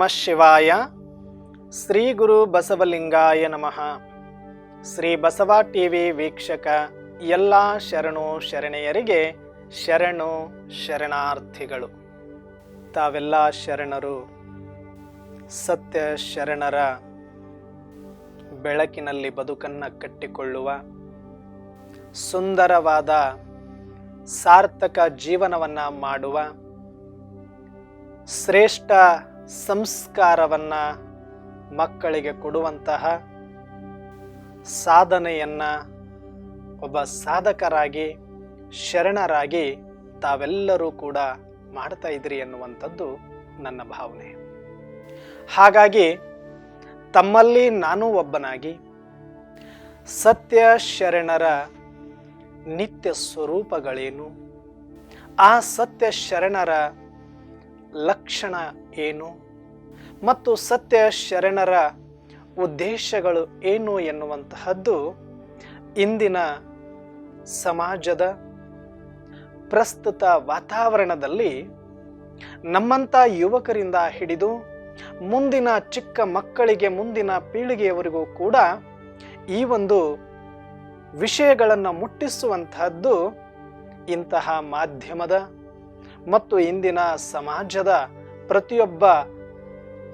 ನಮಃ ಶಿವಾಯ. ಶ್ರೀ ಗುರು ಬಸವಲಿಂಗಾಯ ನಮಃ. ಶ್ರೀ ಬಸವ ಟಿವಿ ವೀಕ್ಷಕ ಎಲ್ಲ ಶರಣು ಶರಣೆಯರಿಗೆ ಶರಣು ಶರಣಾರ್ಥಿಗಳು. ತಾವೆಲ್ಲ ಶರಣರು ಸತ್ಯ ಶರಣರ ಬೆಳಕಿನಲ್ಲಿ ಬದುಕನ್ನು ಕಟ್ಟಿಕೊಳ್ಳುವ ಸುಂದರವಾದ ಸಾರ್ಥಕ ಜೀವನವನ್ನು ಮಾಡುವ ಶ್ರೇಷ್ಠ ಸಂಸ್ಕಾರವನ್ನು ಮಕ್ಕಳಿಗೆ ಕೊಡುವಂತಹ ಸಾಧನೆಯನ್ನು ಒಬ್ಬ ಸಾಧಕರಾಗಿ ಶರಣರಾಗಿ ತಾವೆಲ್ಲರೂ ಕೂಡ ಮಾಡ್ತಾ ಇದ್ರಿ ಎನ್ನುವಂಥದ್ದು ನನ್ನ ಭಾವನೆ. ಹಾಗಾಗಿ ತಮ್ಮಲ್ಲಿ ನಾನು ಒಬ್ಬನಾಗಿ ಸತ್ಯ ಶರಣರ ನಿತ್ಯ ಸ್ವರೂಪಗಳೇನು, ಆ ಸತ್ಯ ಶರಣರ ಲಕ್ಷಣ ಏನು ಮತ್ತು ಸತ್ಯ ಶರಣರ ಉದ್ದೇಶಗಳು ಏನು ಎನ್ನುವಂತಹದ್ದು ಇಂದಿನ ಸಮಾಜದ ಪ್ರಸ್ತುತ ವಾತಾವರಣದಲ್ಲಿ ನಮ್ಮಂಥ ಯುವಕರಿಂದ ಹಿಡಿದು ಮುಂದಿನ ಚಿಕ್ಕ ಮಕ್ಕಳಿಗೆ, ಮುಂದಿನ ಪೀಳಿಗೆಯವರೆಗೂ ಕೂಡ ಈ ಒಂದು ವಿಷಯಗಳನ್ನು ಮುಟ್ಟಿಸುವಂತಹದ್ದು ಇಂತಹ ಮಾಧ್ಯಮದ ಮತ್ತು ಇಂದಿನ ಸಮಾಜದ ಪ್ರತಿಯೊಬ್ಬ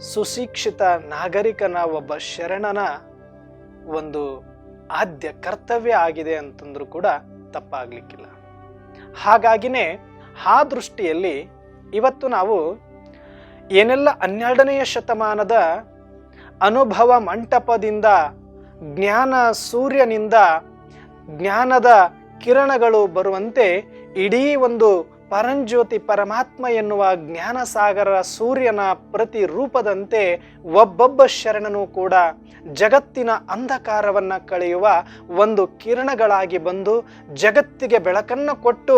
ಸುಶಿಕ್ಷಿತ ನಾಗರಿಕನ, ಒಬ್ಬ ಶರಣನ ಒಂದು ಆದ್ಯ ಕರ್ತವ್ಯ ಆಗಿದೆ ಅಂತಂದ್ರೂ ಕೂಡ ತಪ್ಪಾಗಲಿಕ್ಕಿಲ್ಲ. ಹಾಗಾಗಿನೇ ಆ ದೃಷ್ಟಿಯಲ್ಲಿ ಇವತ್ತು ನಾವು ಏನೆಲ್ಲ 12ನೆಯ ಶತಮಾನದ ಅನುಭವ ಮಂಟಪದಿಂದ, ಜ್ಞಾನ ಸೂರ್ಯನಿಂದ ಜ್ಞಾನದ ಕಿರಣಗಳು ಬರುವಂತೆ ಇಡೀ ಒಂದು ಪರಂಜ್ಯೋತಿ ಪರಮಾತ್ಮ ಎನ್ನುವ ಜ್ಞಾನಸಾಗರ ಸೂರ್ಯನ ಪ್ರತಿ ರೂಪದಂತೆ ಒಬ್ಬೊಬ್ಬ ಶರಣನೂ ಕೂಡ ಜಗತ್ತಿನ ಅಂಧಕಾರವನ್ನು ಕಳೆಯುವ ಒಂದು ಕಿರಣಗಳಾಗಿ ಬಂದು ಜಗತ್ತಿಗೆ ಬೆಳಕನ್ನು ಕೊಟ್ಟು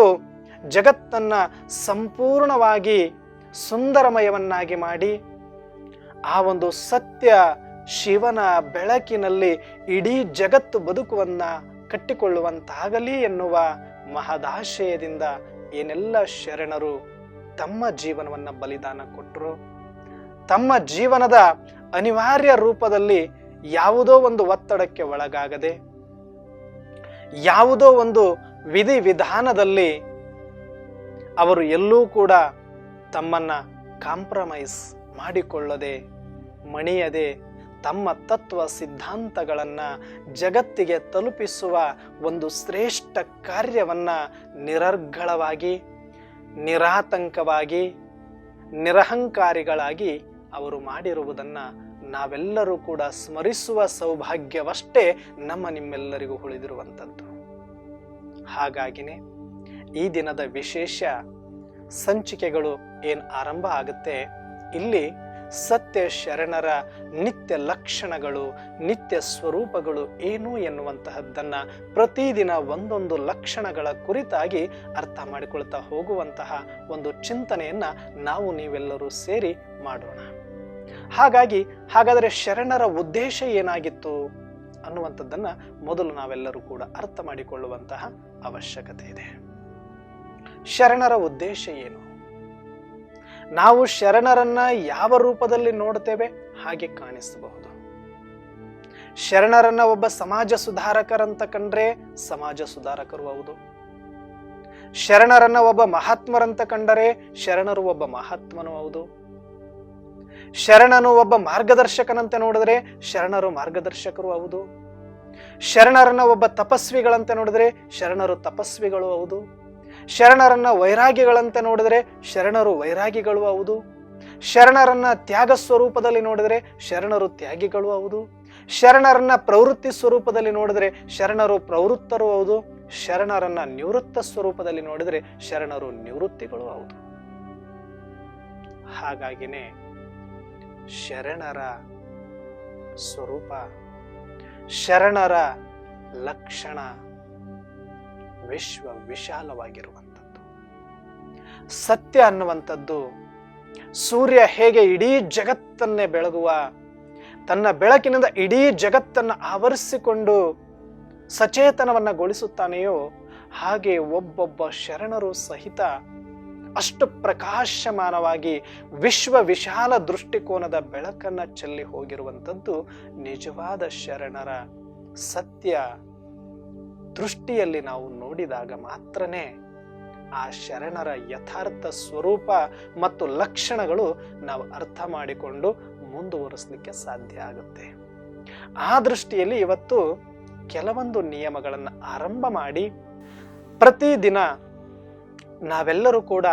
ಜಗತ್ತನ್ನು ಸಂಪೂರ್ಣವಾಗಿ ಸುಂದರಮಯವನ್ನಾಗಿ ಮಾಡಿ ಆ ಒಂದು ಸತ್ಯ ಶಿವನ ಬೆಳಕಿನಲ್ಲಿ ಇಡೀ ಜಗತ್ತು ಬದುಕುವನ್ನ ಕಟ್ಟಿಕೊಳ್ಳುವಂತಾಗಲಿ ಎನ್ನುವ ಮಹದಾಶಯದಿಂದ ಏನೆಲ್ಲ ಶರಣರು ತಮ್ಮ ಜೀವನವನ್ನು ಬಲಿದಾನ ಕೊಟ್ಟರು, ತಮ್ಮ ಜೀವನದ ಅನಿವಾರ್ಯ ರೂಪದಲ್ಲಿ ಯಾವುದೋ ಒಂದು ಒತ್ತಡಕ್ಕೆ ಒಳಗಾಗದೆ, ಯಾವುದೋ ಒಂದು ವಿಧಿ ವಿಧಾನದಲ್ಲಿ ಅವರು ಎಲ್ಲೂ ಕೂಡ ತಮ್ಮನ್ನ ಕಾಂಪ್ರಮೈಸ್ ಮಾಡಿಕೊಳ್ಳದೆ, ಮಣಿಯದೆ ತಮ್ಮ ತತ್ವ ಸಿದ್ಧಾಂತಗಳನ್ನು ಜಗತ್ತಿಗೆ ತಲುಪಿಸುವ ಒಂದು ಶ್ರೇಷ್ಠ ಕಾರ್ಯವನ್ನು ನಿರರ್ಗಳವಾಗಿ, ನಿರಾತಂಕವಾಗಿ, ನಿರಹಂಕಾರಿಗಳಾಗಿ ಅವರು ಮಾಡಿರುವುದನ್ನು ನಾವೆಲ್ಲರೂ ಕೂಡ ಸ್ಮರಿಸುವ ಸೌಭಾಗ್ಯವಷ್ಟೇ ನಿಮ್ಮೆಲ್ಲರಿಗೂ ಉಳಿದಿರುವಂಥದ್ದು. ಹಾಗಾಗಿನೇ ಈ ದಿನದ ವಿಶೇಷ ಸಂಚಿಕೆಗಳು ಏನು ಆರಂಭ ಆಗುತ್ತೆ, ಇಲ್ಲಿ ಸತ್ಯ ಶರಣರ ನಿತ್ಯ ಲಕ್ಷಣಗಳು, ನಿತ್ಯ ಸ್ವರೂಪಗಳು ಏನು ಎನ್ನುವಂತಹದ್ದನ್ನು ಪ್ರತಿದಿನ ಒಂದೊಂದು ಲಕ್ಷಣಗಳ ಕುರಿತಾಗಿ ಅರ್ಥ ಮಾಡಿಕೊಳ್ತಾ ಹೋಗುವಂತಹ ಒಂದು ಚಿಂತನೆಯನ್ನು ನಾವು ನೀವೆಲ್ಲರೂ ಸೇರಿ ಮಾಡೋಣ. ಹಾಗಾದರೆ ಶರಣರ ಉದ್ದೇಶ ಏನಾಗಿತ್ತು ಅನ್ನುವಂಥದ್ದನ್ನು ಮೊದಲು ನಾವೆಲ್ಲರೂ ಕೂಡ ಅರ್ಥ ಮಾಡಿಕೊಳ್ಳುವಂತಹ ಅವಶ್ಯಕತೆ ಇದೆ. ಶರಣರ ಉದ್ದೇಶ ಏನು? ನಾವು ಶರಣರನ್ನ ಯಾವ ರೂಪದಲ್ಲಿ ನೋಡ್ತೇವೆ ಹಾಗೆ ಕಾಣಿಸಬಹುದು. ಶರಣರನ್ನ ಒಬ್ಬ ಸಮಾಜ ಸುಧಾರಕರಂತ ಕಂಡ್ರೆ ಸಮಾಜ ಸುಧಾರಕರು ಹೌದು. ಶರಣರನ್ನ ಒಬ್ಬ ಮಹಾತ್ಮರಂತ ಕಂಡರೆ ಶರಣರು ಒಬ್ಬ ಮಹಾತ್ಮನು ಹೌದು. ಶರಣನು ಒಬ್ಬ ಮಾರ್ಗದರ್ಶಕನಂತೆ ನೋಡಿದ್ರೆ ಶರಣರು ಮಾರ್ಗದರ್ಶಕರು ಹೌದು. ಶರಣರನ್ನ ಒಬ್ಬ ತಪಸ್ವಿಗಳಂತೆ ನೋಡಿದ್ರೆ ಶರಣರು ತಪಸ್ವಿಗಳು ಹೌದು. ಶರಣರನ್ನ ವೈರಾಗಿಗಳಂತೆ ನೋಡಿದರೆ ಶರಣರು ವೈರಾಗಿಗಳು ಹೌದು. ಶರಣರನ್ನ ತ್ಯಾಗ ಸ್ವರೂಪದಲ್ಲಿ ನೋಡಿದರೆ ಶರಣರು ತ್ಯಾಗಿಗಳು ಹೌದು. ಶರಣರನ್ನ ಪ್ರವೃತ್ತಿ ಸ್ವರೂಪದಲ್ಲಿ ನೋಡಿದರೆ ಶರಣರು ಪ್ರವೃತ್ತರು ಹೌದು. ಶರಣರನ್ನ ನಿವೃತ್ತ ಸ್ವರೂಪದಲ್ಲಿ ನೋಡಿದರೆ ಶರಣರು ನಿವೃತ್ತಿಗಳು ಹೌದು. ಹಾಗಾಗಿನೇ ಶರಣರ ಸ್ವರೂಪ, ಶರಣರ ಲಕ್ಷಣ ವಿಶ್ವ ವಿಶಾಲವಾಗಿರುವಂಥದ್ದು. ಸತ್ಯ ಅನ್ನುವಂಥದ್ದು ಸೂರ್ಯ ಹೇಗೆ ಇಡೀ ಜಗತ್ತನ್ನೇ ಬೆಳಗುವ, ತನ್ನ ಬೆಳಕಿನಿಂದ ಇಡೀ ಜಗತ್ತನ್ನು ಆವರಿಸಿಕೊಂಡು ಸಚೇತನವನ್ನ ಗೊಳಿಸುತ್ತಾನೆಯೋ ಹಾಗೆ ಒಬ್ಬೊಬ್ಬ ಶರಣರು ಸಹಿತ ಅಷ್ಟು ಪ್ರಕಾಶಮಾನವಾಗಿ ವಿಶ್ವ ವಿಶಾಲ ದೃಷ್ಟಿಕೋನದ ಬೆಳಕನ್ನ ಚೆಲ್ಲಿ ಹೋಗಿರುವಂಥದ್ದು ನಿಜವಾದ ಶರಣರ ಸತ್ಯ ದೃಷ್ಟಿಯಲ್ಲಿ ನಾವು ನೋಡಿದಾಗ ಮಾತ್ರನೇ ಆ ಶರಣರ ಯಥಾರ್ಥ ಸ್ವರೂಪ ಮತ್ತು ಲಕ್ಷಣಗಳು ನಾವು ಅರ್ಥ ಮಾಡಿಕೊಂಡು ಮುಂದುವರಿಸಲಿಕ್ಕೆ ಸಾಧ್ಯ ಆಗುತ್ತೆ. ಆ ದೃಷ್ಟಿಯಲ್ಲಿ ಇವತ್ತು ಕೆಲವೊಂದು ನಿಯಮಗಳನ್ನು ಆರಂಭ ಮಾಡಿ ಪ್ರತಿದಿನ ನಾವೆಲ್ಲರೂ ಕೂಡ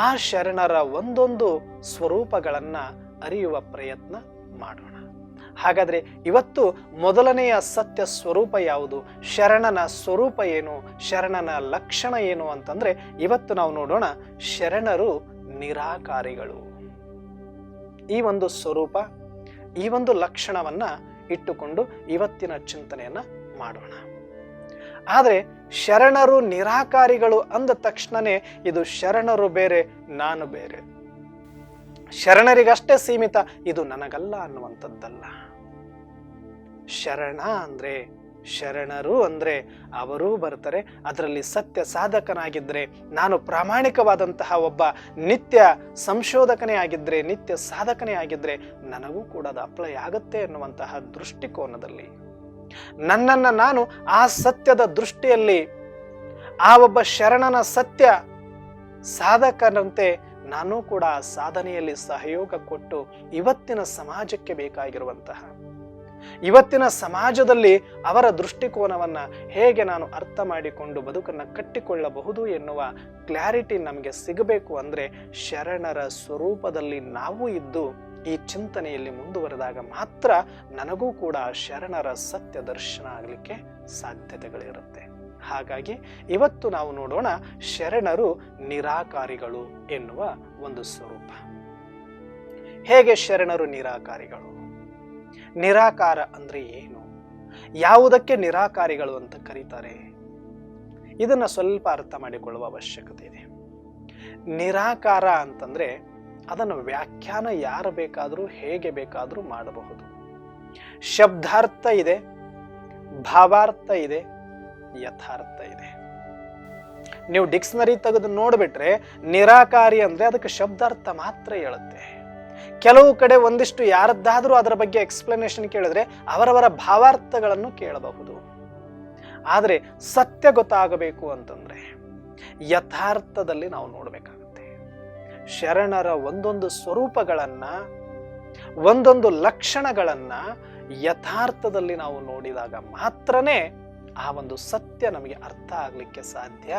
ಆ ಶರಣರ ಒಂದೊಂದು ಸ್ವರೂಪಗಳನ್ನ ಅರಿಯುವ ಪ್ರಯತ್ನ ಮಾಡೋಣ. ಹಾಗಾದ್ರೆ ಇವತ್ತು ಮೊದಲನೆಯ ಸತ್ಯ ಸ್ವರೂಪ ಯಾವುದು, ಶರಣನ ಸ್ವರೂಪ ಏನು, ಶರಣನ ಲಕ್ಷಣ ಏನು ಅಂತಂದ್ರೆ ಇವತ್ತು ನಾವು ನೋಡೋಣ ಶರಣರು ನಿರಾಕಾರಿಗಳು. ಈ ಒಂದು ಸ್ವರೂಪ, ಈ ಒಂದು ಲಕ್ಷಣವನ್ನ ಇಟ್ಟುಕೊಂಡು ಇವತ್ತಿನ ಚಿಂತನೆಯನ್ನ ಮಾಡೋಣ. ಆದರೆ ಶರಣರು ನಿರಾಕಾರಿಗಳು ಅಂದ ತಕ್ಷಣನೇ ಇದು ಶರಣರು ಬೇರೆ, ನಾನು ಬೇರೆ, ಶರಣರಿಗಷ್ಟೇ ಸೀಮಿತ, ಇದು ನನಗಲ್ಲ ಅನ್ನುವಂಥದ್ದಲ್ಲ. ಶರಣ ಅಂದ್ರೆ, ಶರಣರು ಅಂದ್ರೆ ಅವರೂ ಬರ್ತಾರೆ. ಅದರಲ್ಲಿ ಸತ್ಯ ಸಾಧಕನಾಗಿದ್ರೆ, ನಾನು ಪ್ರಾಮಾಣಿಕವಾದಂತಹ ಒಬ್ಬ ನಿತ್ಯ ಸಂಶೋಧಕನೇ ಆಗಿದ್ರೆ, ನಿತ್ಯ ಸಾಧಕನೇ ಆಗಿದ್ರೆ ನನಗೂ ಕೂಡ ಅದು ಅಪ್ಲೈ ಆಗುತ್ತೆ ಎನ್ನುವಂತಹ ದೃಷ್ಟಿಕೋನದಲ್ಲಿ ನನ್ನನ್ನು ನಾನು ಆ ಸತ್ಯದ ದೃಷ್ಟಿಯಲ್ಲಿ ಆ ಒಬ್ಬ ಶರಣನ ಸತ್ಯ ಸಾಧಕನಂತೆ ನಾನು ಕೂಡ ಆ ಸಾಧನೆಯಲ್ಲಿ ಸಹಯೋಗ ಕೊಟ್ಟು ಇವತ್ತಿನ ಸಮಾಜಕ್ಕೆ ಬೇಕಾಗಿರುವಂತಹ, ಇವತ್ತಿನ ಸಮಾಜದಲ್ಲಿ ಅವರ ದೃಷ್ಟಿಕೋನವನ್ನ ಹೇಗೆ ನಾನು ಅರ್ಥ ಮಾಡಿಕೊಂಡು ಬದುಕನ್ನ ಕಟ್ಟಿಕೊಳ್ಳಬಹುದು ಎನ್ನುವ ಕ್ಲಾರಿಟಿ ನಮಗೆ ಸಿಗಬೇಕು ಅಂದ್ರೆ ಶರಣರ ಸ್ವರೂಪದಲ್ಲಿ ನಾವು ಇದ್ದು ಈ ಚಿಂತನೆಯಲ್ಲಿ ಮುಂದುವರೆದಾಗ ಮಾತ್ರ ನನಗೂ ಕೂಡ ಶರಣರ ಸತ್ಯ ದರ್ಶನ ಆಗಲಿಕ್ಕೆ ಸಾಧ್ಯತೆಗಳಿರುತ್ತೆ. ಹಾಗಾಗಿ ಇವತ್ತು ನಾವು ನೋಡೋಣ ಶರಣರು ನಿರಾಕಾರಿಗಳು ಎನ್ನುವ ಒಂದು ಸ್ವರೂಪ. ಹೇಗೆ ಶರಣರು ನಿರಾಕಾರಿಗಳು? ನಿರಾಕಾರ ಅಂದ್ರೆ ಏನು, ಯಾವುದಕ್ಕೆ ನಿರಾಕಾರಿಗಳು ಅಂತ ಕರೀತಾರೆ, ಇದನ್ನ ಸ್ವಲ್ಪ ಅರ್ಥ ಮಾಡಿಕೊಳ್ಳುವ ಅವಶ್ಯಕತೆ ಇದೆ. ನಿರಾಕಾರ ಅಂತಂದ್ರೆ ಅದನ್ನು ವ್ಯಾಖ್ಯಾನ ಯಾರು ಬೇಕಾದರೂ ಹೇಗೆ ಬೇಕಾದರೂ ಮಾಡಬಹುದು. ಶಬ್ದಾರ್ಥ ಇದೆ, ಭಾವಾರ್ಥ ಇದೆ, ಯಥಾರ್ಥ ಇದೆ. ನೀವು ಡಿಕ್ಷನರಿ ತೆಗೆದು ನೋಡ್ಬಿಟ್ರೆ ನಿರಾಕಾರಿ ಅಂದ್ರೆ ಅದಕ್ಕೆ ಶಬ್ದಾರ್ಥ ಮಾತ್ರ ಹೇಳುತ್ತೆ. ಕೆಲವು ಕಡೆ ಒಂದಿಷ್ಟು ಯಾರದ್ದಾದ್ರೂ ಅದರ ಬಗ್ಗೆ ಎಕ್ಸ್ಪ್ಲನೇಷನ್ ಕೇಳಿದ್ರೆ ಅವರವರ ಭಾವಾರ್ಥಗಳನ್ನು ಕೇಳಬಹುದು. ಆದ್ರೆ ಸತ್ಯ ಗೊತ್ತಾಗಬೇಕು ಅಂತಂದ್ರೆ ಯಥಾರ್ಥದಲ್ಲಿ ನಾವು ನೋಡ್ಬೇಕಾಗುತ್ತೆ. ಶರಣರ ಒಂದೊಂದು ಸ್ವರೂಪಗಳನ್ನ, ಒಂದೊಂದು ಲಕ್ಷಣಗಳನ್ನ ಯಥಾರ್ಥದಲ್ಲಿ ನಾವು ನೋಡಿದಾಗ ಮಾತ್ರನೇ ಆ ಒಂದು ಸತ್ಯ ನಮಗೆ ಅರ್ಥ ಆಗ್ಲಿಕ್ಕೆ ಸಾಧ್ಯ.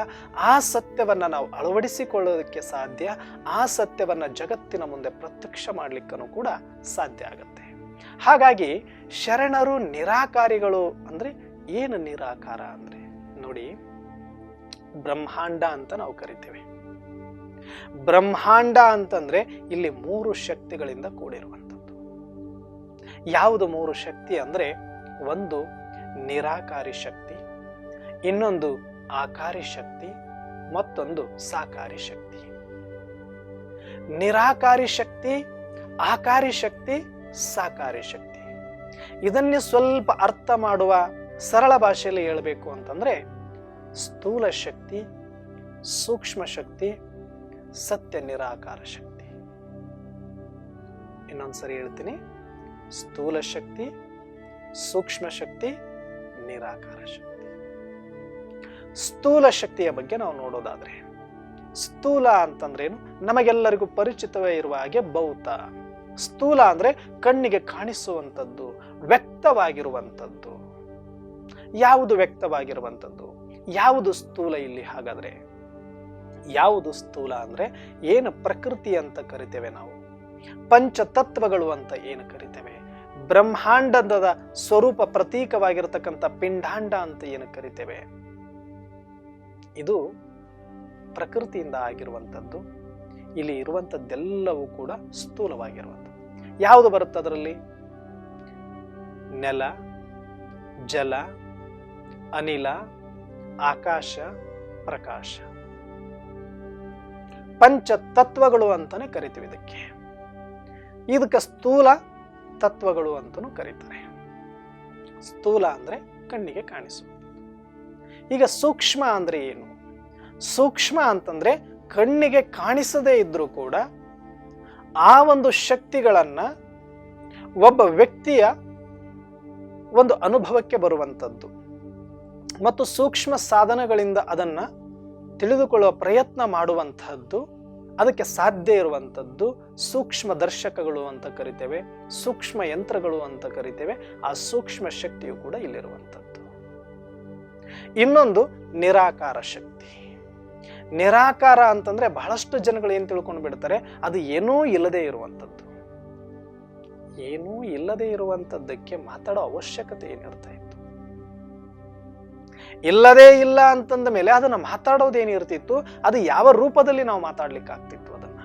ಆ ಸತ್ಯವನ್ನ ನಾವು ಅಳವಡಿಸಿಕೊಳ್ಳೋದಕ್ಕೆ ಸಾಧ್ಯ. ಆ ಸತ್ಯವನ್ನ ಜಗತ್ತಿನ ಮುಂದೆ ಪ್ರತ್ಯಕ್ಷ ಮಾಡ್ಲಿಕ್ಕೂ ಕೂಡ ಸಾಧ್ಯ ಆಗುತ್ತೆ. ಹಾಗಾಗಿ ಶರಣರು ನಿರಾಕಾರಿಗಳು ಅಂದ್ರೆ ಏನು ನಿರಾಕಾರ ಅಂದ್ರೆ ನೋಡಿ, ಬ್ರಹ್ಮಾಂಡ ಅಂತ ನಾವು ಕರಿತೇವೆ. ಬ್ರಹ್ಮಾಂಡ ಅಂತಂದ್ರೆ ಇಲ್ಲಿ 3 ಶಕ್ತಿಗಳಿಂದ ಕೂಡಿರುವಂಥದ್ದು. ಯಾವುದು 3 ಶಕ್ತಿ ಅಂದ್ರೆ, ಒಂದು ನಿರಾಕಾರಿ ಶಕ್ತಿ, ಇನ್ನೊಂದು ಆಕಾರಿ ಶಕ್ತಿ, ಮತ್ತೊಂದು ಸಾಕಾರಿ ಶಕ್ತಿ. ನಿರಾಕಾರಿ ಶಕ್ತಿ, ಆಕಾರಿ ಶಕ್ತಿ, ಸಾಕಾರಿ ಶಕ್ತಿ. ಇದನ್ನೇ ಸ್ವಲ್ಪ ಅರ್ಥ ಮಾಡುವ ಸರಳ ಭಾಷೆಯಲ್ಲಿ ಹೇಳಬೇಕು ಅಂತಂದ್ರೆ ಸ್ಥೂಲ ಶಕ್ತಿ, ಸೂಕ್ಷ್ಮ ಶಕ್ತಿ, ಸತ್ಯ ನಿರಾಕಾರ ಶಕ್ತಿ. ಇನ್ನೊಂದ್ಸರಿ ಹೇಳ್ತೀನಿ, ಸ್ಥೂಲ ಶಕ್ತಿ, ಸೂಕ್ಷ್ಮ ಶಕ್ತಿ, ನಿರಾಕಾರ ಶಕ್ತಿ. ಸ್ಥೂಲ ಶಕ್ತಿಯ ಬಗ್ಗೆ ನಾವು ನೋಡೋದಾದ್ರೆ, ಸ್ಥೂಲ ಅಂತಂದ್ರೇನು, ನಮಗೆಲ್ಲರಿಗೂ ಪರಿಚಿತವೇ ಇರುವ ಹಾಗೆ ಭೌತ. ಸ್ಥೂಲ ಅಂದ್ರೆ ಕಣ್ಣಿಗೆ ಕಾಣಿಸುವಂಥದ್ದು, ವ್ಯಕ್ತವಾಗಿರುವಂಥದ್ದು. ಯಾವುದು ವ್ಯಕ್ತವಾಗಿರುವಂಥದ್ದು, ಯಾವುದು ಸ್ಥೂಲ ಇಲ್ಲಿ? ಹಾಗಾದ್ರೆ ಯಾವುದು ಸ್ಥೂಲ ಅಂದ್ರೆ ಏನು ಪ್ರಕೃತಿ ಅಂತ ಕರಿತೇವೆ ನಾವು, ಪಂಚತತ್ವಗಳು ಅಂತ ಏನು ಕರಿತೇವೆ, ಬ್ರಹ್ಮಾಂಡದ ಸ್ವರೂಪ ಪ್ರತೀಕವಾಗಿರತಕ್ಕಂಥ ಪಿಂಡಾಂಡ ಅಂತ ಏನು ಕರಿತೇವೆ, ಇದು ಪ್ರಕೃತಿಯಿಂದ ಆಗಿರುವಂಥದ್ದು. ಇಲ್ಲಿ ಇರುವಂಥದ್ದೆಲ್ಲವೂ ಕೂಡ ಸ್ಥೂಲವಾಗಿರುವಂಥದ್ದು. ಯಾವುದು ಬರುತ್ತೆ ಅದರಲ್ಲಿ? ನೆಲ, ಜಲ, ಅನಿಲ, ಆಕಾಶ, ಪ್ರಕಾಶ. ಪಂಚತತ್ವಗಳು ಅಂತಾನೆ ಕರಿತೀವಿ ಇದಕ್ಕೆ. ಇದಕ್ಕೆ ಸ್ಥೂಲ ತತ್ವಗಳು ಅಂತನೂ ಕರೀತಾರೆ. ಸ್ಥೂಲ ಅಂದ್ರೆ ಕಣ್ಣಿಗೆ ಕಾಣಿಸುವುದು. ಈಗ ಸೂಕ್ಷ್ಮ ಅಂದ್ರೆ ಏನು? ಸೂಕ್ಷ್ಮ ಅಂತಂದ್ರೆ ಕಣ್ಣಿಗೆ ಕಾಣಿಸದೇ ಇದ್ರೂ ಕೂಡ ಆ ಒಂದು ಶಕ್ತಿಗಳನ್ನ ಒಬ್ಬ ವ್ಯಕ್ತಿಯ ಒಂದು ಅನುಭವಕ್ಕೆ ಬರುವಂಥದ್ದು ಮತ್ತು ಸೂಕ್ಷ್ಮ ಸಾಧನಗಳಿಂದ ಅದನ್ನ ತಿಳಿದುಕೊಳ್ಳುವ ಪ್ರಯತ್ನ ಮಾಡುವಂತಹದ್ದು, ಅದಕ್ಕೆ ಸಾಧ್ಯ ಇರುವಂಥದ್ದು ಸೂಕ್ಷ್ಮ ದರ್ಶಕಗಳು ಅಂತ ಕರಿತೇವೆ, ಸೂಕ್ಷ್ಮ ಯಂತ್ರಗಳು ಅಂತ ಕರಿತೇವೆ. ಆ ಸೂಕ್ಷ್ಮ ಶಕ್ತಿಯು ಕೂಡ ಇಲ್ಲಿರುವಂಥದ್ದು. ಇನ್ನೊಂದು ನಿರಾಕಾರ ಶಕ್ತಿ. ನಿರಾಕಾರ ಅಂತಂದ್ರೆ ಬಹಳಷ್ಟು ಜನಗಳು ಏನ್ ತಿಳ್ಕೊಂಡು ಬಿಡ್ತಾರೆ, ಅದು ಏನೂ ಇಲ್ಲದೆ ಇರುವಂಥದ್ದು. ಏನೂ ಇಲ್ಲದೆ ಇರುವಂಥದ್ದಕ್ಕೆ ಮಾತಾಡೋ ಅವಶ್ಯಕತೆ ಏನಿರ್ತಾ ಇತ್ತು? ಇಲ್ಲದೇ ಇಲ್ಲ ಅಂತಂದ ಮೇಲೆ ಅದನ್ನ ಮಾತಾಡೋದೇನಿರ್ತಿತ್ತು? ಅದು ಯಾವ ರೂಪದಲ್ಲಿ ನಾವು ಮಾತಾಡ್ಲಿಕ್ಕೆ ಆಗ್ತಿತ್ತು? ಅದನ್ನ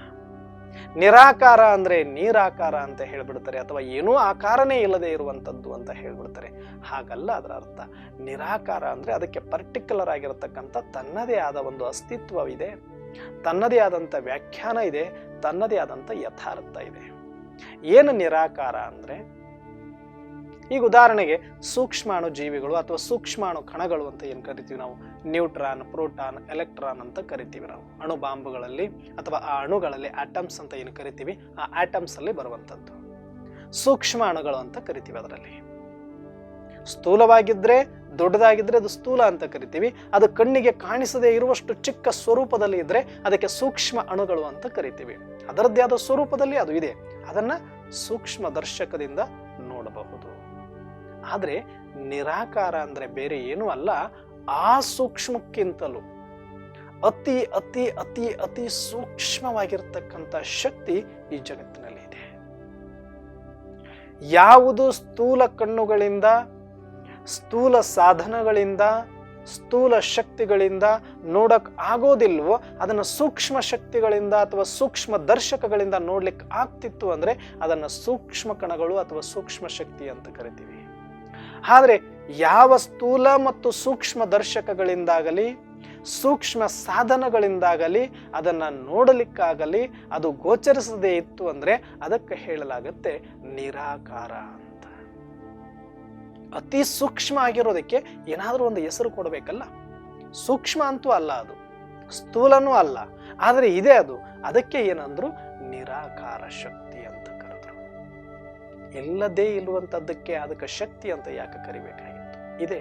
ನಿರಾಕಾರ ಅಂದ್ರೆ ನೀರಾಕಾರ ಅಂತ ಹೇಳ್ಬಿಡ್ತಾರೆ, ಅಥವಾ ಏನೂ ಆಕಾರನೇ ಇಲ್ಲದೆ ಇರುವಂಥದ್ದು ಅಂತ ಹೇಳ್ಬಿಡ್ತಾರೆ. ಹಾಗಲ್ಲ ಅದರ ಅರ್ಥ. ನಿರಾಕಾರ ಅಂದ್ರೆ ಅದಕ್ಕೆ ಪರ್ಟಿಕ್ಯುಲರ್ ಆಗಿರತಕ್ಕಂಥ ತನ್ನದೇ ಆದ ಒಂದು ಅಸ್ತಿತ್ವವಿದೆ, ತನ್ನದೇ ಆದಂಥ ವ್ಯಾಖ್ಯಾನ ಇದೆ, ತನ್ನದೇ ಆದಂಥ ಯಥಾರ್ಥ ಇದೆ. ಏನು ನಿರಾಕಾರ ಅಂದ್ರೆ, ಈಗ ಉದಾಹರಣೆಗೆ ಸೂಕ್ಷ್ಮಾಣು ಜೀವಿಗಳು ಅಥವಾ ಸೂಕ್ಷ್ಮಾಣು ಕಣಗಳು ಅಂತ ಏನು ಕರಿತೀವಿ ನಾವು, ನ್ಯೂಟ್ರಾನ್, ಪ್ರೋಟಾನ್, ಎಲೆಕ್ಟ್ರಾನ್ ಅಂತ ಕರಿತೀವಿ ನಾವು. ಅಣು ಬಾಂಬುಗಳಲ್ಲಿ ಅಥವಾ ಆ ಅಣುಗಳಲ್ಲಿ ಆಟಮ್ಸ್ ಅಂತ ಏನು ಕರಿತೀವಿ, ಆ ಆಟಮ್ಸ್ ಅಲ್ಲಿ ಬರುವಂಥದ್ದು ಸೂಕ್ಷ್ಮ ಅಣುಗಳು ಅಂತ ಕರಿತೀವಿ. ಅದರಲ್ಲಿ ಸ್ಥೂಲವಾಗಿದ್ರೆ, ದೊಡ್ಡದಾಗಿದ್ರೆ ಅದು ಸ್ಥೂಲ ಅಂತ ಕರಿತೀವಿ. ಅದು ಕಣ್ಣಿಗೆ ಕಾಣಿಸದೇ ಇರುವಷ್ಟು ಚಿಕ್ಕ ಸ್ವರೂಪದಲ್ಲಿ ಇದ್ರೆ ಅದಕ್ಕೆ ಸೂಕ್ಷ್ಮ ಅಣುಗಳು ಅಂತ ಕರಿತೀವಿ. ಅದರದ್ದೇ ಆದ ಸ್ವರೂಪದಲ್ಲಿ ಅದು ಇದೆ, ಅದನ್ನ ಸೂಕ್ಷ್ಮ ದರ್ಶಕದಿಂದ ನೋಡಬಹುದು. ಆದ್ರೆ ನಿರಾಕಾರ ಅಂದ್ರೆ ಬೇರೆ ಏನೂ ಅಲ್ಲ, ಆ ಸೂಕ್ಷ್ಮಕ್ಕಿಂತಲೂ ಅತಿ ಅತಿ ಅತಿ ಅತಿ ಸೂಕ್ಷ್ಮವಾಗಿರ್ತಕ್ಕಂಥ ಶಕ್ತಿ ಈ ಜಗತ್ತಿನಲ್ಲಿ ಇದೆ. ಯಾವುದು ಸ್ಥೂಲ ಕಣ್ಣುಗಳಿಂದ, ಸ್ಥೂಲ ಸಾಧನಗಳಿಂದ, ಸ್ಥೂಲ ಶಕ್ತಿಗಳಿಂದ ನೋಡಕ್ ಆಗೋದಿಲ್ವೋ ಅದನ್ನ ಸೂಕ್ಷ್ಮ ಶಕ್ತಿಗಳಿಂದ ಅಥವಾ ಸೂಕ್ಷ್ಮ ದರ್ಶಕಗಳಿಂದ ನೋಡ್ಲಿಕ್ಕೆ ಆಗ್ತಿತ್ತು ಅಂದ್ರೆ ಅದನ್ನ ಸೂಕ್ಷ್ಮ ಕಣಗಳು ಅಥವಾ ಸೂಕ್ಷ್ಮ ಶಕ್ತಿ ಅಂತ ಕರಿತೀವಿ. ಆದ್ರೆ ಯಾವ ಸ್ಥೂಲ ಮತ್ತು ಸೂಕ್ಷ್ಮ ದರ್ಶಕಗಳಿಂದಾಗಲಿ ಸೂಕ್ಷ್ಮ ಸಾಧನಗಳಿಂದಾಗಲಿ ಅದನ್ನ ನೋಡಲಿಕ್ಕಾಗಲಿ ಅದು ಗೋಚರಿಸದೇ ಇತ್ತು ಅಂದ್ರೆ ಅದಕ್ಕೆ ಹೇಳಲಾಗುತ್ತೆ ನಿರಾಕಾರ ಅಂತ. ಅತಿ ಸೂಕ್ಷ್ಮ ಆಗಿರೋದಕ್ಕೆ ಏನಾದ್ರೂ ಒಂದು ಹೆಸರು ಕೊಡಬೇಕಲ್ಲ. ಸೂಕ್ಷ್ಮ ಅಂತೂ ಅಲ್ಲ, ಅದು ಸ್ಥೂಲನೂ ಅಲ್ಲ, ಆದ್ರೆ ಇದೆ ಅದು. ಅದಕ್ಕೆ ಏನಂದ್ರು ನಿರಾಕಾರ ಶಕ್ತಿ ಅಂತ ಕರೆದ್ರು. ಎಲ್ಲದೇ ಇರುವಂತದ್ದಕ್ಕೆ ಅದಕ್ಕೆ ಶಕ್ತಿ ಅಂತ ಯಾಕೆ ಕರಿಬೇಕಾಗಿತ್ತು? ಇದೆ,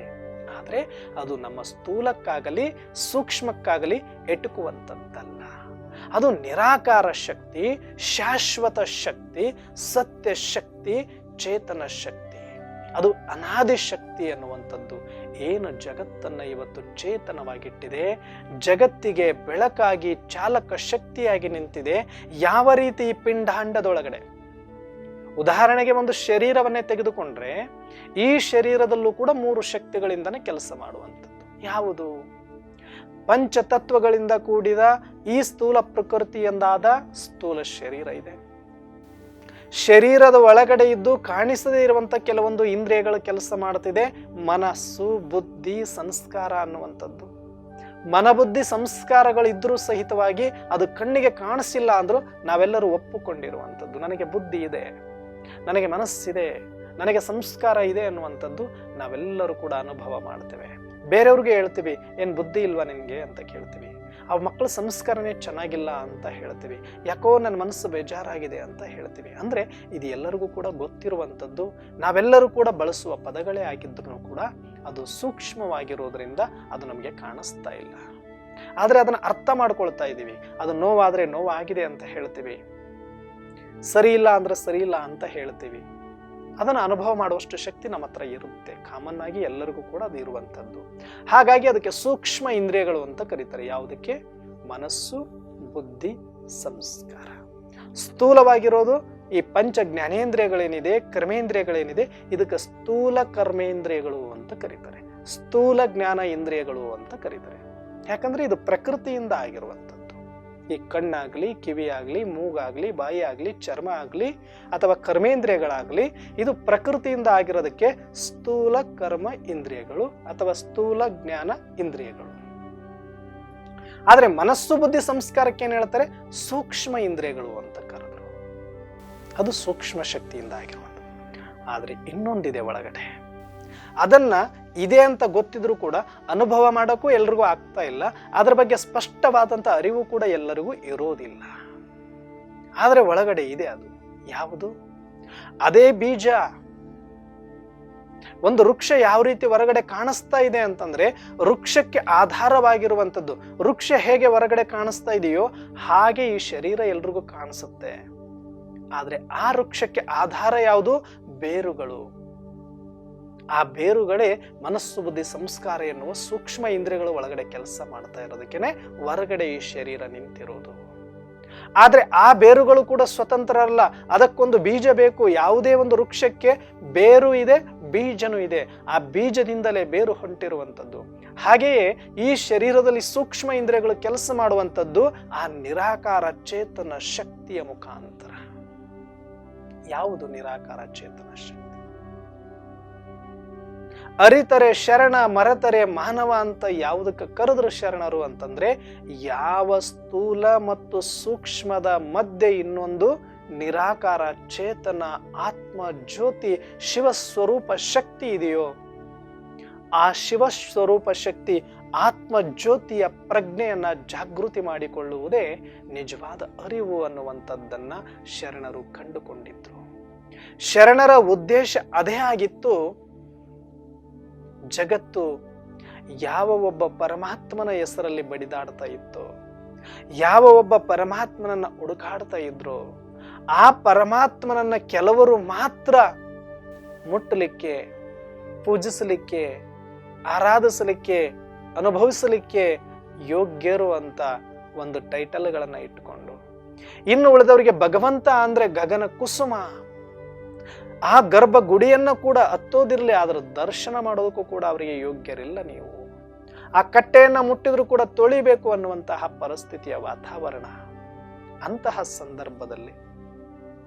ಆದ್ರೆ ಅದು ನಮ್ಮ ಸ್ಥೂಲಕ್ಕಾಗಲಿ ಸೂಕ್ಷ್ಮಕ್ಕಾಗಲಿ ಎಟುಕುವಂಥದ್ದಲ್ಲ. ಅದು ನಿರಾಕಾರ ಶಕ್ತಿ, ಶಾಶ್ವತ ಶಕ್ತಿ, ಸತ್ಯ ಶಕ್ತಿ, ಚೇತನ ಶಕ್ತಿ. ಅದು ಅನಾದಿ ಶಕ್ತಿ ಅನ್ನುವಂಥದ್ದು ಏನು ಜಗತ್ತನ್ನ ಇವತ್ತು ಚೇತನವಾಗಿಟ್ಟಿದೆ, ಜಗತ್ತಿಗೆ ಬೆಳಕಾಗಿ ಚಾಲಕ ಶಕ್ತಿಯಾಗಿ ನಿಂತಿದೆ. ಯಾವ ರೀತಿ ಈ ಪಿಂಡಾಂಡದೊಳಗಡೆ, ಉದಾಹರಣೆಗೆ ಒಂದು ಶರೀರವನ್ನೇ ತೆಗೆದುಕೊಂಡ್ರೆ ಈ ಶರೀರದಲ್ಲೂ ಕೂಡ 3 ಶಕ್ತಿಗಳಿಂದನೇ ಕೆಲಸ ಮಾಡುವಂಥದ್ದು. ಯಾವುದು? ಪಂಚತತ್ವಗಳಿಂದ ಕೂಡಿದ ಈ ಸ್ಥೂಲ ಪ್ರಕೃತಿ ಎಂದಾದ ಸ್ಥೂಲ ಶರೀರ ಇದೆ. ಶರೀರದ ಒಳಗಡೆ ಇದ್ದು ಕಾಣಿಸದೇ ಇರುವಂತ ಕೆಲವೊಂದು ಇಂದ್ರಿಯಗಳು ಕೆಲಸ ಮಾಡ್ತಿದೆ. ಮನಸ್ಸು, ಬುದ್ಧಿ, ಸಂಸ್ಕಾರ ಅನ್ನುವಂಥದ್ದು. ಮನಬುದ್ಧಿ ಸಂಸ್ಕಾರಗಳಿದ್ರೂ ಸಹಿತವಾಗಿ ಅದು ಕಣ್ಣಿಗೆ ಕಾಣಿಸಿಲ್ಲ ಅಂದ್ರೂ ನಾವೆಲ್ಲರೂ ಒಪ್ಪುಕೊಂಡಿರುವಂಥದ್ದು. ನನಗೆ ಬುದ್ಧಿ ಇದೆ, ನನಗೆ ಮನಸ್ಸಿದೆ, ನನಗೆ ಸಂಸ್ಕಾರ ಇದೆ ಅನ್ನುವಂಥದ್ದು ನಾವೆಲ್ಲರೂ ಕೂಡ ಅನುಭವ ಮಾಡ್ತೇವೆ. ಬೇರೆಯವ್ರಿಗೆ ಹೇಳ್ತೀವಿ, ಏನ್ ಬುದ್ಧಿ ಇಲ್ವಾ ನಿನ್ಗೆ ಅಂತ ಕೇಳ್ತೀವಿ. ಆ ಮಕ್ಕಳ ಸಂಸ್ಕಾರನೇ ಚೆನ್ನಾಗಿಲ್ಲ ಅಂತ ಹೇಳ್ತೀವಿ. ಯಾಕೋ ನನ್ನ ಮನಸ್ಸು ಬೇಜಾರಾಗಿದೆ ಅಂತ ಹೇಳ್ತೀವಿ. ಅಂದ್ರೆ ಇದು ಎಲ್ಲರಿಗೂ ಕೂಡ ಗೊತ್ತಿರುವಂಥದ್ದು, ನಾವೆಲ್ಲರೂ ಕೂಡ ಬಳಸುವ ಪದಗಳೇ ಆಗಿದ್ರು ಕೂಡ ಅದು ಸೂಕ್ಷ್ಮವಾಗಿರೋದ್ರಿಂದ ಅದು ನಮಗೆ ಕಾಣಿಸ್ತಾ ಇಲ್ಲ. ಆದ್ರೆ ಅದನ್ನ ಅರ್ಥ ಮಾಡ್ಕೊಳ್ತಾ ಇದ್ದೀವಿ. ಅದು ನೋವಾದ್ರೆ ನೋವಾಗಿದೆ ಅಂತ ಹೇಳ್ತೀವಿ, ಸರಿ ಇಲ್ಲ ಅಂದ್ರೆ ಸರಿ ಇಲ್ಲ ಅಂತ ಹೇಳ್ತೀವಿ. ಅದನ್ನ ಅನುಭವ ಮಾಡುವಷ್ಟು ಶಕ್ತಿ ನಮ್ಮ ಹತ್ರ ಇರುತ್ತೆ. ಕಾಮನ್ ಆಗಿ ಎಲ್ಲರಿಗೂ ಕೂಡ ಅದು ಇರುವಂಥದ್ದು. ಹಾಗಾಗಿ ಅದಕ್ಕೆ ಸೂಕ್ಷ್ಮ ಇಂದ್ರಿಯಗಳು ಅಂತ ಕರೀತಾರೆ. ಯಾವುದಕ್ಕೆ? ಮನಸ್ಸು, ಬುದ್ಧಿ, ಸಂಸ್ಕಾರ. ಸ್ಥೂಲವಾಗಿರೋದು ಈ ಪಂಚ ಜ್ಞಾನೇಂದ್ರಿಯಗಳೇನಿದೆ, ಕರ್ಮೇಂದ್ರಿಯಗಳೇನಿದೆ, ಇದಕ್ಕೆ ಸ್ಥೂಲ ಕರ್ಮೇಂದ್ರಿಯಗಳು ಅಂತ ಕರೀತಾರೆ, ಸ್ಥೂಲ ಜ್ಞಾನ ಇಂದ್ರಿಯಗಳು ಅಂತ ಕರೀತಾರೆ. ಯಾಕಂದ್ರೆ ಇದು ಪ್ರಕೃತಿಯಿಂದ ಆಗಿರುವಂಥದ್ದು. ಈ ಕಣ್ಣಾಗ್ಲಿ, ಕಿವಿ ಆಗ್ಲಿ, ಮೂಗಾಗ್ಲಿ, ಬಾಯಿ ಆಗ್ಲಿ, ಚರ್ಮ ಆಗ್ಲಿ ಅಥವಾ ಕರ್ಮೇಂದ್ರಿಯಗಳಾಗ್ಲಿ, ಇದು ಪ್ರಕೃತಿಯಿಂದ ಆಗಿರೋದಕ್ಕೆ ಸ್ಥೂಲ ಕರ್ಮ ಇಂದ್ರಿಯಗಳು ಅಥವಾ ಸ್ಥೂಲ ಜ್ಞಾನ ಇಂದ್ರಿಯಗಳು. ಆದ್ರೆ ಮನಸ್ಸು, ಬುದ್ಧಿ, ಸಂಸ್ಕಾರಕ್ಕೆ ಏನ್ ಹೇಳ್ತಾರೆ? ಸೂಕ್ಷ್ಮ ಇಂದ್ರಿಯಗಳು ಅಂತ ಕರೆದ್ರು. ಅದು ಸೂಕ್ಷ್ಮ ಶಕ್ತಿಯಿಂದ ಆಗಿರುವಂಥದ್ದು. ಆದ್ರೆ ಇನ್ನೊಂದಿದೆ ಒಳಗಡೆ. ಅದನ್ನ ಇದೆ ಅಂತ ಗೊತ್ತಿದ್ರೂ ಕೂಡ ಅನುಭವ ಮಾಡೋಕ್ಕೂ ಎಲ್ರಿಗೂ ಆಗ್ತಾ ಇಲ್ಲ. ಅದರ ಬಗ್ಗೆ ಸ್ಪಷ್ಟವಾದಂಥ ಅರಿವು ಕೂಡ ಎಲ್ಲರಿಗೂ ಇರೋದಿಲ್ಲ. ಆದರೆ ಒಳಗಡೆ ಇದೆ ಅದು. ಯಾವುದು? ಅದೇ ಬೀಜ. ಒಂದು ವೃಕ್ಷ ಯಾವ ರೀತಿ ಹೊರಗಡೆ ಕಾಣಿಸ್ತಾ ಇದೆ ಅಂತಂದ್ರೆ ವೃಕ್ಷಕ್ಕೆ ಆಧಾರವಾಗಿರುವಂಥದ್ದು. ವೃಕ್ಷ ಹೇಗೆ ಹೊರಗಡೆ ಕಾಣಿಸ್ತಾ ಇದೆಯೋ ಹಾಗೆ ಈ ಶರೀರ ಎಲ್ರಿಗೂ ಕಾಣಿಸುತ್ತೆ. ಆದ್ರೆ ಆ ವೃಕ್ಷಕ್ಕೆ ಆಧಾರ ಯಾವುದು? ಬೇರುಗಳು. ಆ ಬೇರುಗಳೇ ಮನಸ್ಸು, ಬುದ್ಧಿ, ಸಂಸ್ಕಾರ ಎನ್ನುವ ಸೂಕ್ಷ್ಮ ಇಂದ್ರಿಯಗಳು ಒಳಗಡೆ ಕೆಲಸ ಮಾಡ್ತಾ ಇರೋದಕ್ಕೇನೆ ಹೊರಗಡೆ ಈ ಶರೀರ ನಿಂತಿರೋದು. ಆದ್ರೆ ಆ ಬೇರುಗಳು ಕೂಡ ಸ್ವತಂತ್ರ ಅಲ್ಲ. ಅದಕ್ಕೊಂದು ಬೀಜ ಬೇಕು. ಯಾವುದೇ ಒಂದು ವೃಕ್ಷಕ್ಕೆ ಬೇರು ಇದೆ, ಬೀಜನೂ ಇದೆ. ಆ ಬೀಜದಿಂದಲೇ ಬೇರು ಹೊಂಟಿರುವಂಥದ್ದು. ಹಾಗೆಯೇ ಈ ಶರೀರದಲ್ಲಿ ಸೂಕ್ಷ್ಮ ಇಂದ್ರಿಯಗಳು ಕೆಲಸ ಮಾಡುವಂಥದ್ದು ಆ ನಿರಾಕಾರ ಚೇತನ ಶಕ್ತಿಯ ಮುಖಾಂತರ. ಯಾವುದು ನಿರಾಕಾರ ಚೇತನ ಶಕ್ತಿ? ಅರಿತರೆ ಶರಣ, ಮರೆತರೆ ಮಾನವ ಅಂತ ಯಾವುದಕ್ಕೆ ಕರೆದ್ರು ಶರಣರು ಅಂತಂದ್ರೆ ಯಾವ ಸ್ಥೂಲ ಮತ್ತು ಸೂಕ್ಷ್ಮದ ಮಧ್ಯೆ ಇನ್ನೊಂದು ನಿರಾಕಾರ ಚೇತನ ಆತ್ಮ ಜ್ಯೋತಿ ಶಿವಸ್ವರೂಪ ಶಕ್ತಿ ಇದೆಯೋ ಆ ಶಿವಸ್ವರೂಪ ಶಕ್ತಿ ಆತ್ಮ ಜ್ಯೋತಿಯ ಪ್ರಜ್ಞೆಯನ್ನ ಜಾಗೃತಿ ಮಾಡಿಕೊಳ್ಳುವುದೇ ನಿಜವಾದ ಅರಿವು ಅನ್ನುವಂಥದ್ದನ್ನ ಶರಣರು ಕಂಡುಕೊಂಡಿದ್ರು. ಶರಣರ ಉದ್ದೇಶ ಅದೇ ಆಗಿತ್ತು. ಜಗತ್ತು ಯಾವ ಒಬ್ಬ ಪರಮಾತ್ಮನ ಹೆಸರಲ್ಲಿ ಬಡಿದಾಡ್ತಾ ಇತ್ತು, ಯಾವ ಒಬ್ಬ ಪರಮಾತ್ಮನನ್ನ ಹುಡುಕಾಡ್ತಾ ಇದ್ರು, ಆ ಪರಮಾತ್ಮನನ್ನ ಕೆಲವರು ಮಾತ್ರ ಮುಟ್ಟಲಿಕ್ಕೆ, ಪೂಜಿಸಲಿಕ್ಕೆ, ಆರಾಧಿಸಲಿಕ್ಕೆ, ಅನುಭವಿಸಲಿಕ್ಕೆ ಯೋಗ್ಯರು ಅಂತ ಒಂದು ಟೈಟಲ್ಗಳನ್ನ ಇಟ್ಟುಕೊಂಡು, ಇನ್ನು ಉಳಿದವರಿಗೆ ಭಗವಂತ ಅಂದ್ರೆ ಗಗನ ಕುಸುಮ, ಆ ಗರ್ಭ ಗುಡಿಯನ್ನ ಕೂಡ ಹತ್ತೋದಿರ್ಲಿ, ಅದರ ದರ್ಶನ ಮಾಡೋದಕ್ಕೂ ಕೂಡ ಅವರಿಗೆ ಯೋಗ್ಯರಿಲ್ಲ. ನೀವು ಆ ಕಟ್ಟೆಯನ್ನ ಮುಟ್ಟಿದ್ರು ಕೂಡ ತೊಳಿಬೇಕು ಅನ್ನುವಂತಹ ಪರಿಸ್ಥಿತಿಯ ವಾತಾವರಣ. ಅಂತಹ ಸಂದರ್ಭದಲ್ಲಿ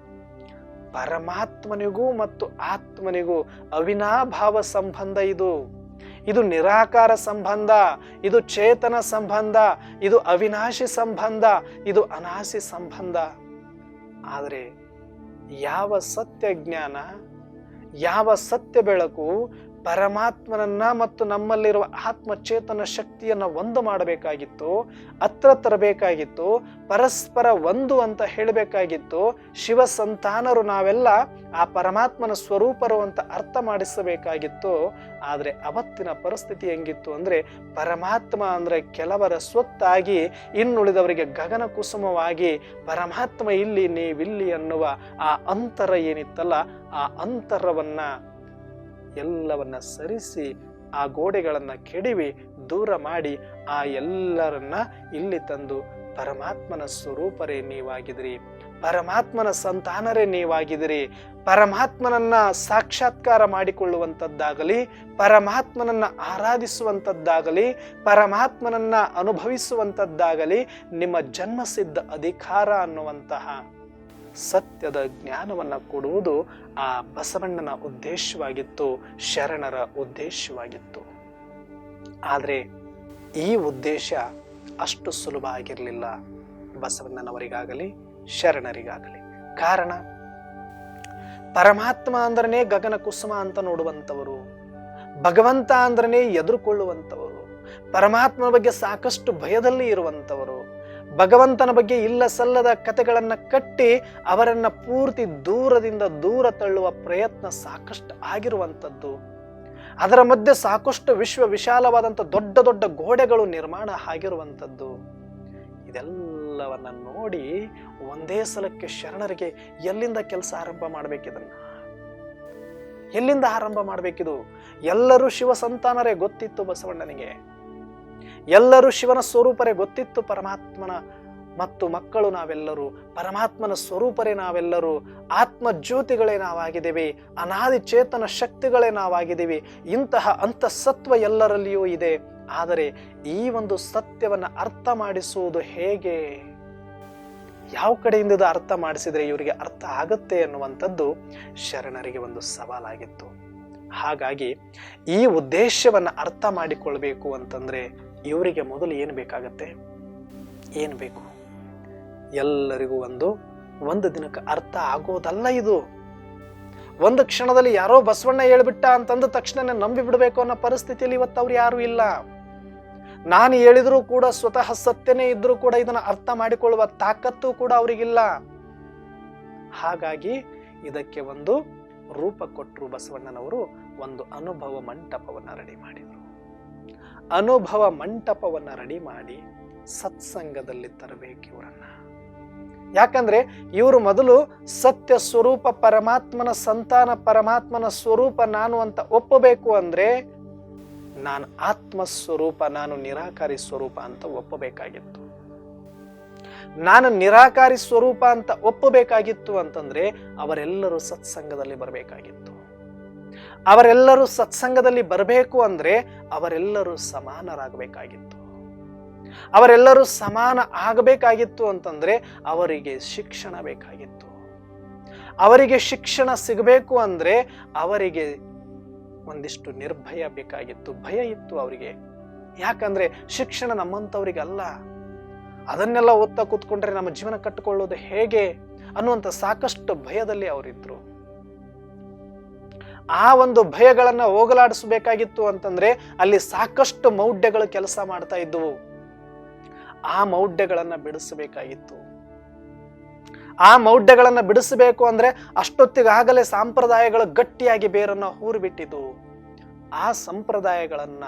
ಪರಮಾತ್ಮನಿಗೂ ಮತ್ತು ಆತ್ಮನಿಗೂ ಅವಿನಾಭಾವ ಸಂಬಂಧ ಇದು. ಇದು ನಿರಾಕಾರ ಸಂಬಂಧ, ಇದು ಚೇತನ ಸಂಬಂಧ, ಇದು ಅವಿನಾಶಿ ಸಂಬಂಧ, ಇದು ಅನಾಶಿ ಸಂಬಂಧ. ಆದರೆ ಯಾವ ಸತ್ಯ ಜ್ಞಾನ, ಯಾವ ಸತ್ಯ ಬೆಳಕು ಪರಮಾತ್ಮನನ್ನ ಮತ್ತು ನಮ್ಮಲ್ಲಿರುವ ಆತ್ಮಚೇತನ ಶಕ್ತಿಯನ್ನ ಒಂದು ಮಾಡಬೇಕಾಗಿತ್ತು, ಹತ್ರ ತರಬೇಕಾಗಿತ್ತು, ಪರಸ್ಪರ ಒಂದು ಅಂತ ಹೇಳಬೇಕಾಗಿತ್ತು. ಶಿವ ಸಂತಾನರು ನಾವೆಲ್ಲ ಆ ಪರಮಾತ್ಮನ ಸ್ವರೂಪರು ಅಂತ ಅರ್ಥ ಮಾಡಿಸಬೇಕಾಗಿತ್ತು. ಆದರೆ ಅವತ್ತಿನ ಪರಿಸ್ಥಿತಿ ಹೆಂಗಿತ್ತು ಅಂದ್ರೆ ಪರಮಾತ್ಮ ಅಂದ್ರೆ ಕೆಲವರ ಸ್ವತ್ತಾಗಿ ಇನ್ನುಳಿದವರಿಗೆ ಗಗನ ಕುಸುಮವಾಗಿ, ಪರಮಾತ್ಮ ಇಲ್ಲಿ ನೀವಿಲ್ಲಿ ಅನ್ನುವ ಆ ಅಂತರ ಏನಿತ್ತಲ್ಲ, ಆ ಅಂತರವನ್ನ ಎಲ್ಲವನ್ನ ಸರಿಸಿ ಆ ಗೋಡೆಗಳನ್ನ ಕೆಡವಿ ದೂರ ಮಾಡಿ ಆ ಎಲ್ಲರನ್ನ ಇಲ್ಲಿ ತಂದು ಪರಮಾತ್ಮನ ಸ್ವರೂಪರೇ ನೀವಾಗಿದಿರಿ, ಪರಮಾತ್ಮನ ಸಂತಾನರೇ ನೀವಾಗಿದಿರಿ, ಪರಮಾತ್ಮನನ್ನ ಸಾಕ್ಷಾತ್ಕಾರ ಮಾಡಿಕೊಳ್ಳುವಂಥದ್ದಾಗಲಿ, ಪರಮಾತ್ಮನನ್ನ ಆರಾಧಿಸುವಂಥದ್ದಾಗಲಿ, ಪರಮಾತ್ಮನನ್ನ ಅನುಭವಿಸುವಂಥದ್ದಾಗಲಿ ನಿಮ್ಮ ಜನ್ಮಸಿದ್ಧ ಅಧಿಕಾರ ಅನ್ನುವಂತಹ ಸತ್ಯದ ಜ್ಞಾನವನ್ನ ಕೊಡುವುದು ಆ ಬಸವಣ್ಣನ ಉದ್ದೇಶವಾಗಿತ್ತು, ಶರಣರ ಉದ್ದೇಶವಾಗಿತ್ತು. ಆದರೆ ಈ ಉದ್ದೇಶ ಅಷ್ಟು ಸುಲಭ ಆಗಿರಲಿಲ್ಲ ಬಸವಣ್ಣನವರಿಗಾಗಲಿ ಶರಣರಿಗಾಗಲಿ. ಕಾರಣ, ಪರಮಾತ್ಮ ಅಂದ್ರನೇ ಗಗನ ಕುಸುಮ ಅಂತ ನೋಡುವಂಥವರು, ಭಗವಂತ ಅಂದ್ರನೇ ಎದುರುಕೊಳ್ಳುವಂಥವರು, ಪರಮಾತ್ಮನ ಬಗ್ಗೆ ಸಾಕಷ್ಟು ಭಯದಲ್ಲಿ ಇರುವಂಥವರು, ಭಗವಂತನ ಬಗ್ಗೆ ಇಲ್ಲ ಸಲ್ಲದ ಕಥೆಗಳನ್ನ ಕಟ್ಟಿ ಅವರನ್ನ ಪೂರ್ತಿ ದೂರದಿಂದ ದೂರ ತಳ್ಳುವ ಪ್ರಯತ್ನ ಸಾಕಷ್ಟು ಆಗಿರುವಂಥದ್ದು. ಅದರ ಮಧ್ಯೆ ಸಾಕಷ್ಟು ವಿಶಾಲವಾದಂಥ ದೊಡ್ಡ ದೊಡ್ಡ ಗೋಡೆಗಳು ನಿರ್ಮಾಣ ಆಗಿರುವಂಥದ್ದು. ಇದೆಲ್ಲವನ್ನ ನೋಡಿ ಒಂದೇ ಸಲಕ್ಕೆ ಶರಣರಿಗೆ ಎಲ್ಲಿಂದ ಕೆಲಸ ಆರಂಭ ಮಾಡ್ಬೇಕಿದನ್ನ, ಎಲ್ಲಿಂದ ಆರಂಭ ಮಾಡ್ಬೇಕಿದು? ಎಲ್ಲರೂ ಶಿವ ಸಂತಾನರೇ ಗೊತ್ತಿತ್ತು ಬಸವಣ್ಣನಿಗೆ, ಎಲ್ಲರೂ ಶಿವನ ಸ್ವರೂಪರೇ ಗೊತ್ತಿತ್ತು. ಪರಮಾತ್ಮನ ಮತ್ತು ಮಕ್ಕಳು ನಾವೆಲ್ಲರೂ, ಪರಮಾತ್ಮನ ಸ್ವರೂಪರೇ ನಾವೆಲ್ಲರೂ, ಆತ್ಮ ಜ್ಯೋತಿಗಳೇ ನಾವಾಗಿದ್ದೇವೆ, ಅನಾದಿ ಚೇತನ ಶಕ್ತಿಗಳೇ ನಾವಾಗಿದ್ದೇವೆ. ಇಂತಹ ಅಂತಃಸತ್ವ ಎಲ್ಲರಲ್ಲಿಯೂ ಇದೆ. ಆದರೆ ಈ ಒಂದು ಸತ್ಯವನ್ನ ಅರ್ಥ ಮಾಡಿಸುವುದು ಹೇಗೆ, ಯಾವ ಕಡೆಯಿಂದ ಅರ್ಥ ಮಾಡಿಸಿದ್ರೆ ಇವರಿಗೆ ಅರ್ಥ ಆಗುತ್ತೆ ಅನ್ನುವಂಥದ್ದು ಶರಣರಿಗೆ ಒಂದು ಸವಾಲಾಗಿತ್ತು. ಹಾಗಾಗಿ ಈ ಉದ್ದೇಶವನ್ನ ಅರ್ಥ ಮಾಡಿಕೊಳ್ಬೇಕು ಅಂತಂದ್ರೆ ಇವರಿಗೆ ಮೊದಲು ಏನು ಬೇಕಾಗತ್ತೆ? ಏನು ಬೇಕು? ಎಲ್ಲರಿಗೂ ಒಂದು ದಿನಕ್ಕೆ ಅರ್ಥ ಆಗೋದಲ್ಲ ಇದು. ಒಂದು ಕ್ಷಣದಲ್ಲಿ ಯಾರೋ ಬಸವಣ್ಣ ಹೇಳ್ಬಿಟ್ಟ ಅಂತಂದ ತಕ್ಷಣ ನಂಬಿ ಬಿಡಬೇಕು ಅನ್ನೋ ಪರಿಸ್ಥಿತಿಯಲ್ಲಿ ಇವತ್ತು ಅವ್ರು ಯಾರು ಇಲ್ಲ. ನಾನು ಹೇಳಿದ್ರು ಕೂಡ ಸ್ವತಃ ಸತ್ಯನೇ ಇದ್ರೂ ಕೂಡ ಇದನ್ನ ಅರ್ಥ ಮಾಡಿಕೊಳ್ಳುವ ತಾಕತ್ತು ಕೂಡ ಅವರಿಗಿಲ್ಲ. ಹಾಗಾಗಿ ಇದಕ್ಕೆ ಒಂದು ರೂಪ ಕೊಟ್ಟರು ಬಸವಣ್ಣನವರು. ಒಂದು ಅನುಭವ ಮಂಟಪವನ್ನ ರೆಡಿ ಮಾಡಿದರು. ಅನುಭವ ಮಂಟಪವನ್ನ ರೆಡಿ ಮಾಡಿ ಸತ್ಸಂಗದಲ್ಲಿ ತರಬೇಕು ಇವರನ್ನ. ಯಾಕಂದ್ರೆ ಇವರು ಮೊದಲು ಸತ್ಯ ಸ್ವರೂಪ ಪರಮಾತ್ಮನ ಸಂತಾನ, ಪರಮಾತ್ಮನ ಸ್ವರೂಪ ನಾನು ಅಂತ ಒಪ್ಪಬೇಕು ಅಂದ್ರೆ ನಾನು ಆತ್ಮ ಸ್ವರೂಪ, ನಾನು ನಿರಾಕಾರಿ ಸ್ವರೂಪ ಅಂತ ಒಪ್ಪಬೇಕಾಗಿತ್ತು. ನಾನು ನಿರಾಕಾರಿ ಸ್ವರೂಪ ಅಂತ ಒಪ್ಪಬೇಕಾಗಿತ್ತು ಅಂತಂದ್ರೆ ಅವರೆಲ್ಲರೂ ಸತ್ಸಂಗದಲ್ಲಿ ಬರಬೇಕಾಗಿತ್ತು. ಅವರೆಲ್ಲರೂ ಸತ್ಸಂಗದಲ್ಲಿ ಬರಬೇಕು ಅಂದ್ರೆ ಅವರೆಲ್ಲರೂ ಸಮಾನರಾಗಬೇಕಾಗಿತ್ತು. ಅವರೆಲ್ಲರೂ ಸಮಾನ ಆಗಬೇಕಾಗಿತ್ತು ಅಂತಂದ್ರೆ ಅವರಿಗೆ ಶಿಕ್ಷಣ ಬೇಕಾಗಿತ್ತು. ಅವರಿಗೆ ಶಿಕ್ಷಣ ಸಿಗಬೇಕು ಅಂದ್ರೆ ಅವರಿಗೆ ಒಂದಿಷ್ಟು ನಿರ್ಭಯ ಬೇಕಾಗಿತ್ತು, ಭಯ ಇತ್ತು ಅವರಿಗೆ. ಯಾಕಂದ್ರೆ ಶಿಕ್ಷಣ ನಮ್ಮಂಥವ್ರಿಗೆ ಅಲ್ಲ. ಅದನ್ನೆಲ್ಲ ಓದ್ತಾ ಕೂತ್ಕೊಂಡ್ರೆ ನಮ್ಮ ಜೀವನ ಕಟ್ಟಿಕೊಳ್ಳೋದು ಹೇಗೆ ಅನ್ನುವಂಥ ಸಾಕಷ್ಟು ಭಯದಲ್ಲಿ ಅವರಿದ್ರು. ಆ ಒಂದು ಭಯಗಳನ್ನ ಹೋಗಲಾಡಿಸಬೇಕಾಗಿತ್ತು ಅಂತಂದ್ರೆ ಅಲ್ಲಿ ಸಾಕಷ್ಟು ಮೌಢ್ಯಗಳು ಕೆಲಸ ಮಾಡ್ತಾ ಇದ್ವು. ಆ ಮೌಢ್ಯಗಳನ್ನ ಬಿಡಿಸಬೇಕಾಗಿತ್ತು. ಆ ಮೌಢ್ಯಗಳನ್ನ ಬಿಡಿಸಬೇಕು ಅಂದ್ರೆ ಅಷ್ಟೊತ್ತಿಗಾಗಲೇ ಸಂಪ್ರದಾಯಗಳು ಗಟ್ಟಿಯಾಗಿ ಬೇರನ್ನ ಹೂರಿಬಿಟ್ಟಿದ್ದು. ಆ ಸಂಪ್ರದಾಯಗಳನ್ನ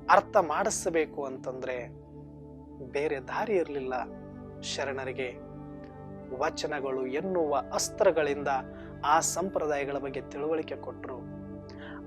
ಅರ್ಥ ಮಾಡಿಸಬೇಕು ಅಂತಂದ್ರೆ ಬೇರೆ ದಾರಿ ಇರಲಿಲ್ಲ ಶರಣರಿಗೆ. ವಚನಗಳು ಎನ್ನುವ ಅಸ್ತ್ರಗಳಿಂದ ಆ ಸಂಪ್ರದಾಯಗಳ ಬಗ್ಗೆ ತಿಳುವಳಿಕೆ ಕೊಟ್ಟರು.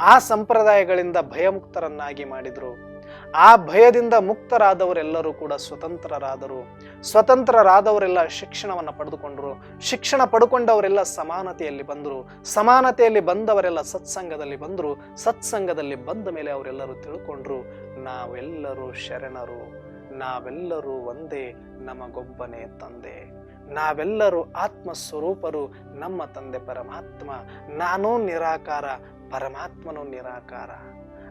ಆ ಸಂಪ್ರದಾಯಗಳಿಂದ ಭಯಮುಕ್ತರನ್ನಾಗಿ ಮಾಡಿದ್ರು. ಆ ಭಯದಿಂದ ಮುಕ್ತರಾದವರೆಲ್ಲರೂ ಕೂಡ ಸ್ವತಂತ್ರರಾದರು. ಸ್ವತಂತ್ರರಾದವರೆಲ್ಲ ಶಿಕ್ಷಣವನ್ನು ಪಡೆದುಕೊಂಡರು. ಶಿಕ್ಷಣ ಪಡ್ಕೊಂಡವರೆಲ್ಲ ಸಮಾನತೆಯಲ್ಲಿ ಬಂದರು. ಸಮಾನತೆಯಲ್ಲಿ ಬಂದವರೆಲ್ಲ ಸತ್ಸಂಗದಲ್ಲಿ ಬಂದರು. ಸತ್ಸಂಗದಲ್ಲಿ ಬಂದ ಮೇಲೆ ಅವರೆಲ್ಲರೂ ತಿಳ್ಕೊಂಡ್ರು, ನಾವೆಲ್ಲರೂ ಶರಣರು, ನಾವೆಲ್ಲರೂ ಒಂದೇ, ನಮಗೊಬ್ಬನೇ ತಂದೆ, ನಾವೆಲ್ಲರೂ ಆತ್ಮ ಸ್ವರೂಪರು, ನಮ್ಮ ತಂದೆ ಪರಮಾತ್ಮ, ನಾನೂ ನಿರಾಕಾರ, ಪರಮಾತ್ಮನೂ ನಿರಾಕಾರ,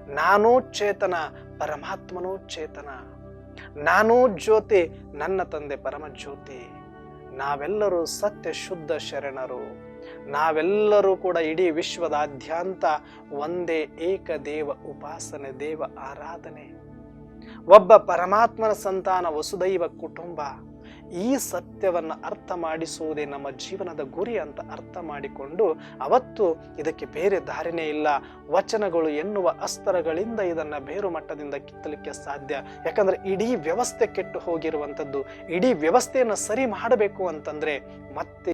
ನಾನೂ ಚೇತನ, ಪರಮಾತ್ಮನೂ ಚೇತನ, ನಾನೂ ಜ್ಯೋತಿ, ನನ್ನ ತಂದೆ ಪರಮ ಜ್ಯೋತಿ, ನಾವೆಲ್ಲರೂ ಸತ್ಯ ಶುದ್ಧ ಶರಣರು, ನಾವೆಲ್ಲರೂ ಕೂಡ ಇಡೀ ವಿಶ್ವದಾದ್ಯಂತ ಒಂದೇ ಏಕದೇವ ಉಪಾಸನೆ, ದೇವ ಆರಾಧನೆ, ಒಬ್ಬ ಪರಮಾತ್ಮನ ಸಂತಾನ, ವಸುದೈವ ಕುಟುಂಬ. ಈ ಸತ್ಯವನ್ನ ಅರ್ಥ ಮಾಡಿಸುವುದೇ ನಮ್ಮ ಜೀವನದ ಗುರಿ ಅಂತ ಅರ್ಥ ಮಾಡಿಕೊಂಡು ಅವತ್ತು ಇದಕ್ಕೆ ಬೇರೆ ದಾರಿನೇ ಇಲ್ಲ. ವಚನಗಳು ಎನ್ನುವ ಅಸ್ತ್ರಗಳಿಂದ ಇದನ್ನ ಬೇರು ಮಟ್ಟದಿಂದ ಕಿತ್ತಲಿಕ್ಕೆ ಸಾಧ್ಯ. ಯಾಕಂದ್ರೆ ಇಡೀ ವ್ಯವಸ್ಥೆ ಕೆಟ್ಟು ಹೋಗಿರುವಂಥದ್ದು. ಇಡೀ ವ್ಯವಸ್ಥೆಯನ್ನು ಸರಿ ಮಾಡಬೇಕು ಅಂತಂದ್ರೆ ಮತ್ತೆ